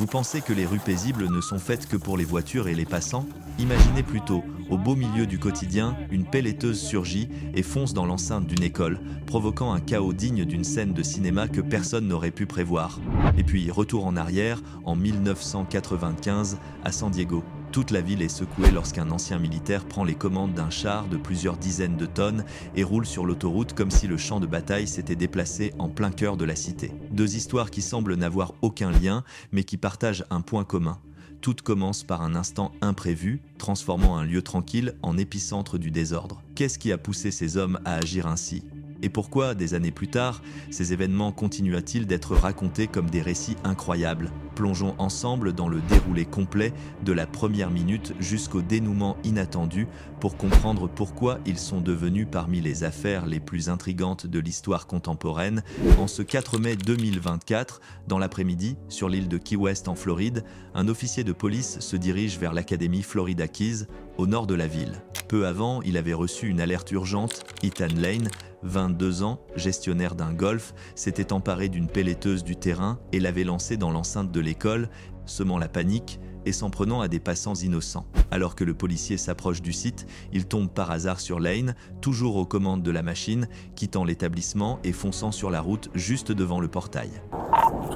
Vous pensez que les rues paisibles ne sont faites que pour les voitures et les passants? Imaginez plutôt, au beau milieu du quotidien, une pelleteuse surgit et fonce dans l'enceinte d'une école, provoquant un chaos digne d'une scène de cinéma que personne n'aurait pu prévoir. Et puis, retour en arrière, en 1995, à San Diego. Toute la ville est secouée lorsqu'un ancien militaire prend les commandes d'un char de plusieurs dizaines de tonnes et roule sur l'autoroute comme si le champ de bataille s'était déplacé en plein cœur de la cité. Deux histoires qui semblent n'avoir aucun lien, mais qui partagent un point commun. Toutes commencent par un instant imprévu, transformant un lieu tranquille en épicentre du désordre. Qu'est-ce qui a poussé ces hommes à agir ainsi ? Et pourquoi, des années plus tard, ces événements continuent-ils d'être racontés comme des récits incroyables? Plongeons ensemble dans le déroulé complet de la première minute jusqu'au dénouement inattendu pour comprendre pourquoi ils sont devenus parmi les affaires les plus intrigantes de l'histoire contemporaine. En ce 4 mai 2024, dans l'après-midi, sur l'île de Key West en Floride, un officier de police se dirige vers l'académie Florida Keys, au nord de la ville. Peu avant, il avait reçu une alerte urgente. Ethan Lane, 22 ans, gestionnaire d'un golf, s'était emparé d'une pelleteuse du terrain et l'avait lancée dans l'enceinte de l'école, semant la panique et s'en prenant à des passants innocents. Alors que le policier s'approche du site, il tombe par hasard sur Lane, toujours aux commandes de la machine, quittant l'établissement et fonçant sur la route juste devant le portail.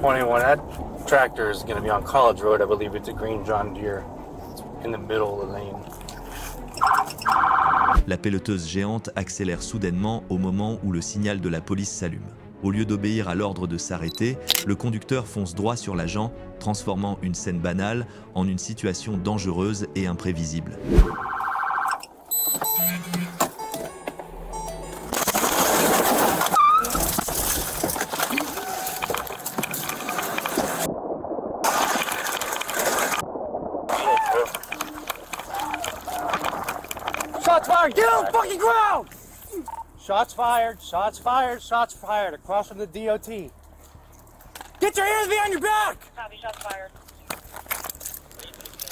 21, that tractor is going to be on College Road. I believe it's a green John Deere in the middle of the lane. La pelleteuse géante accélère soudainement au moment où le signal de la police s'allume. Au lieu d'obéir à l'ordre de s'arrêter, le conducteur fonce droit sur l'agent, transformant une scène banale en une situation dangereuse et imprévisible. Shots fired! Get on the fucking ground! Shots fired, shots fired, shots fired across from the DOT. Get your hands behind your back! Copy, shots fired.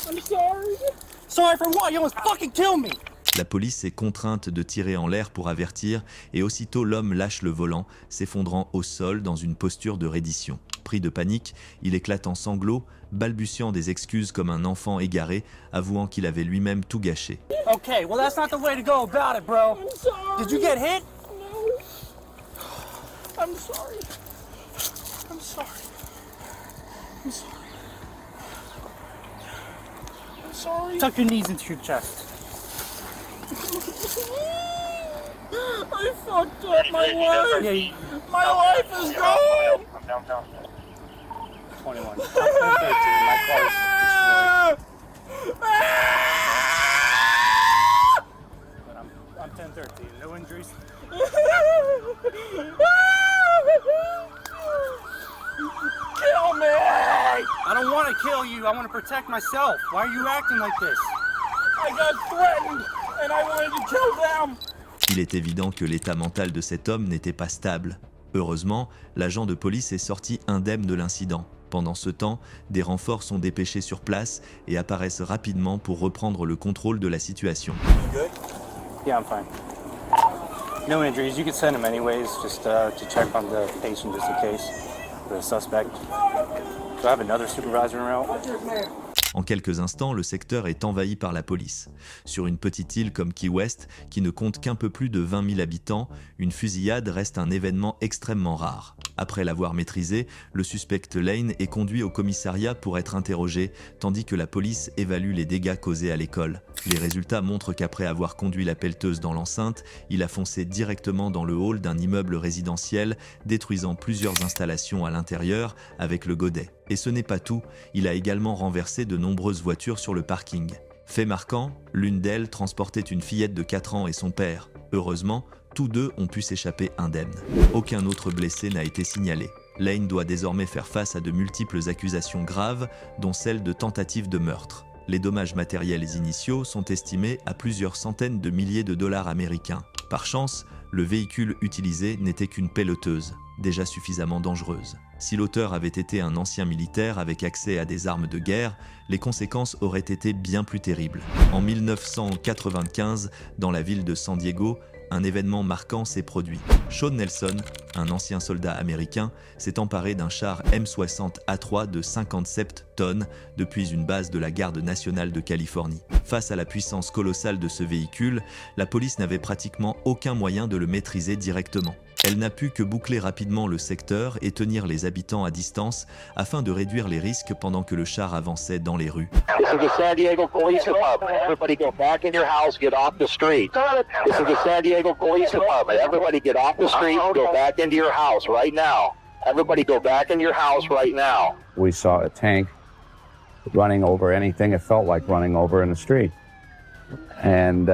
I'm sorry. Sorry for what? You almost fucking killed me! La police est contrainte de tirer en l'air pour avertir et aussitôt l'homme lâche le volant, s'effondrant au sol dans une posture de reddition. Pris de panique, il éclate en sanglots, balbutiant des excuses comme un enfant égaré, avouant qu'il avait lui-même tout gâché. Okay, well that's not the way to go about it, bro. I'm sorry. Did you get hit? No. I'm sorry. I'm sorry. I'm sorry. I'm sorry. Tuck your knees into your chest. I fucked up my life. Yeah, you, My life is gone. I'm downtown. 21. I'm 13. My car's destroyed. But I'm 10-13. No injuries. Kill me. I don't want to kill you. I want to protect myself. Why are you acting like this? I got threatened and I wanted to kill them. Il est évident que l'état mental de cet homme n'était pas stable. Heureusement, l'agent de police est sorti indemne de l'incident. Pendant ce temps, des renforts sont dépêchés sur place et apparaissent rapidement pour reprendre le contrôle de la situation. Yeah, I'm fine. No injuries. You could send him anyways, just to check on the patient, just in case. The suspect. Do I have another supervisor en route? En quelques instants, le secteur est envahi par la police. Sur une petite île comme Key West, qui ne compte qu'un peu plus de 20 000 habitants, une fusillade reste un événement extrêmement rare. Après l'avoir maîtrisé, le suspect Lane est conduit au commissariat pour être interrogé, tandis que la police évalue les dégâts causés à l'école. Les résultats montrent qu'après avoir conduit la pelleteuse dans l'enceinte, il a foncé directement dans le hall d'un immeuble résidentiel, détruisant plusieurs installations à l'intérieur avec le godet. Et ce n'est pas tout, il a également renversé de nombreuses voitures sur le parking. Fait marquant, l'une d'elles transportait une fillette de 4 ans et son père. Heureusement, tous deux ont pu s'échapper indemnes. Aucun autre blessé n'a été signalé. Lane doit désormais faire face à de multiples accusations graves, dont celle de tentative de meurtre. Les dommages matériels initiaux sont estimés à plusieurs centaines de milliers de dollars américains. Par chance, le véhicule utilisé n'était qu'une pelleteuse, déjà suffisamment dangereuse. Si l'auteur avait été un ancien militaire avec accès à des armes de guerre, les conséquences auraient été bien plus terribles. En 1995, dans la ville de San Diego, un événement marquant s'est produit. Shawn Nelson, un ancien soldat américain, s'est emparé d'un char M60 A3 de 57 tonnes depuis une base de la Garde nationale de Californie. Face à la puissance colossale de ce véhicule, la police n'avait pratiquement aucun moyen de le maîtriser directement. Elle n'a pu que boucler rapidement le secteur et tenir les habitants à distance afin de réduire les risques pendant que le char avançait dans les rues. This is the San Diego Police Department. Everybody go back in your house, get off the street. This is the San Diego Police Department. Everybody get off the street, go back into your house right now. Everybody go back in your house right now. We saw a tank running over anything it felt like running over in the street. And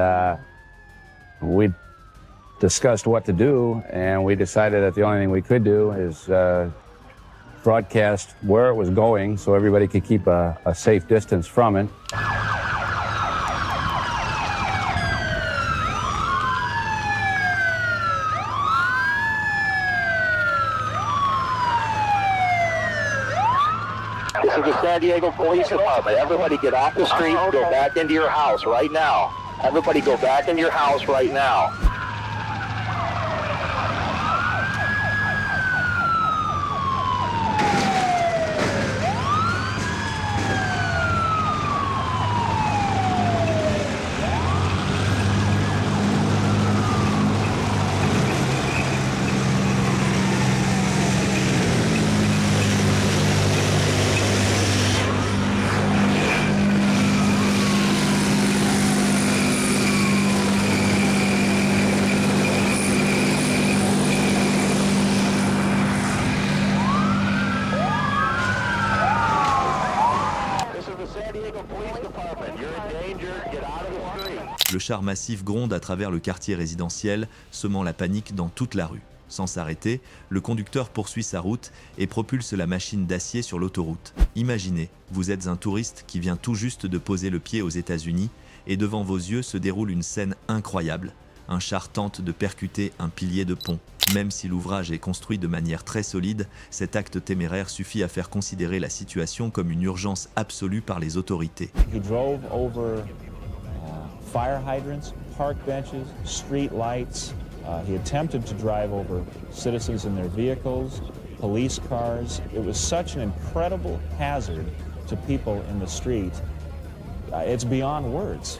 we discussed what to do, and we decided that the only thing we could do is broadcast where it was going so everybody could keep a safe distance from it. This is the San Diego Police Department. Everybody get off the street, go back into your house right now. Everybody go back into your house right now. Le char massif gronde à travers le quartier résidentiel, semant la panique dans toute la rue. Sans s'arrêter, le conducteur poursuit sa route et propulse la machine d'acier sur l'autoroute. Imaginez, vous êtes un touriste qui vient tout juste de poser le pied aux États-Unis et devant vos yeux se déroule une scène incroyable. Un char tente de percuter un pilier de pont. Même si l'ouvrage est construit de manière très solide, cet acte téméraire suffit à faire considérer la situation comme une urgence absolue par les autorités. He drove over fire hydrants, park benches, street lights. He attempted to drive over citizens in their vehicles, police cars. It was such an incredible hazard to people in the street. It's beyond words.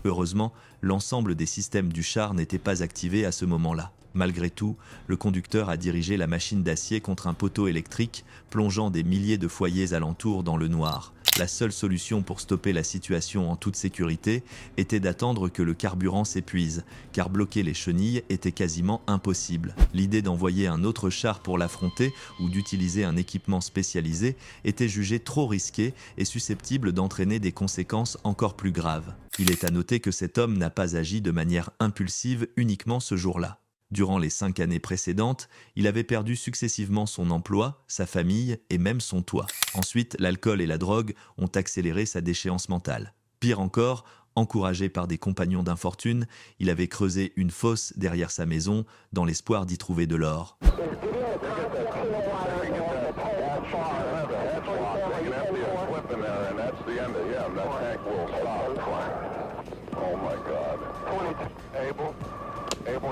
Heureusement, l'ensemble des systèmes du char n'étaient pas activés à ce moment-là. Malgré tout, le conducteur a dirigé la machine d'acier contre un poteau électrique, plongeant des milliers de foyers alentour dans le noir. La seule solution pour stopper la situation en toute sécurité était d'attendre que le carburant s'épuise, car bloquer les chenilles était quasiment impossible. L'idée d'envoyer un autre char pour l'affronter ou d'utiliser un équipement spécialisé était jugée trop risquée et susceptible d'entraîner des conséquences encore plus graves. Il est à noter que cet homme n'a pas agi de manière impulsive uniquement ce jour-là. Durant les 5 années précédentes, il avait perdu successivement son emploi, sa famille et même son toit. Ensuite, l'alcool et la drogue ont accéléré sa déchéance mentale. Pire encore, encouragé par des compagnons d'infortune, il avait creusé une fosse derrière sa maison dans l'espoir d'y trouver de l'or.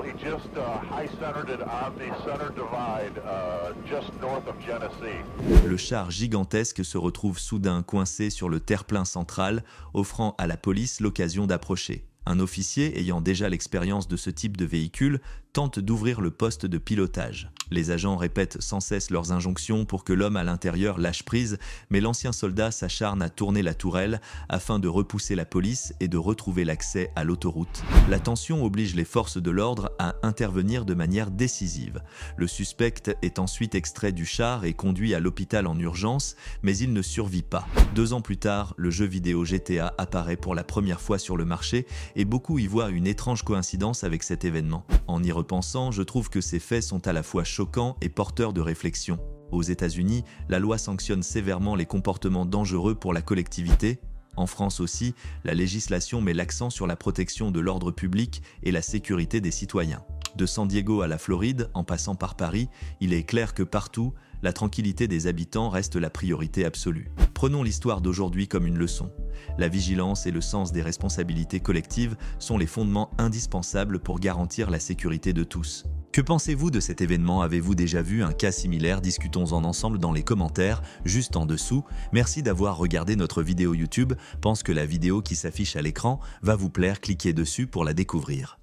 He just high-centered it on the center divide just north of Genesee. Le char gigantesque se retrouve soudain coincé sur le terre-plein central, offrant à la police l'occasion d'approcher. Un officier ayant déjà l'expérience de ce type de véhicule tente d'ouvrir le poste de pilotage. Les agents répètent sans cesse leurs injonctions pour que l'homme à l'intérieur lâche prise, mais l'ancien soldat s'acharne à tourner la tourelle afin de repousser la police et de retrouver l'accès à l'autoroute. La tension oblige les forces de l'ordre à intervenir de manière décisive. Le suspect est ensuite extrait du char et conduit à l'hôpital en urgence, mais il ne survit pas. 2 ans plus tard, le jeu vidéo GTA apparaît pour la première fois sur le marché et beaucoup y voient une étrange coïncidence avec cet événement. En y repensant, je trouve que ces faits sont à la fois choquants et porteurs de réflexion. Aux États-Unis, la loi sanctionne sévèrement les comportements dangereux pour la collectivité. En France aussi, la législation met l'accent sur la protection de l'ordre public et la sécurité des citoyens. De San Diego à la Floride, en passant par Paris, il est clair que partout, la tranquillité des habitants reste la priorité absolue. Prenons l'histoire d'aujourd'hui comme une leçon. La vigilance et le sens des responsabilités collectives sont les fondements indispensables pour garantir la sécurité de tous. Que pensez-vous de cet événement? Avez-vous déjà vu un cas similaire? Discutons-en ensemble dans les commentaires, juste en dessous. Merci d'avoir regardé notre vidéo YouTube. Pense que la vidéo qui s'affiche à l'écran va vous plaire, cliquez dessus pour la découvrir.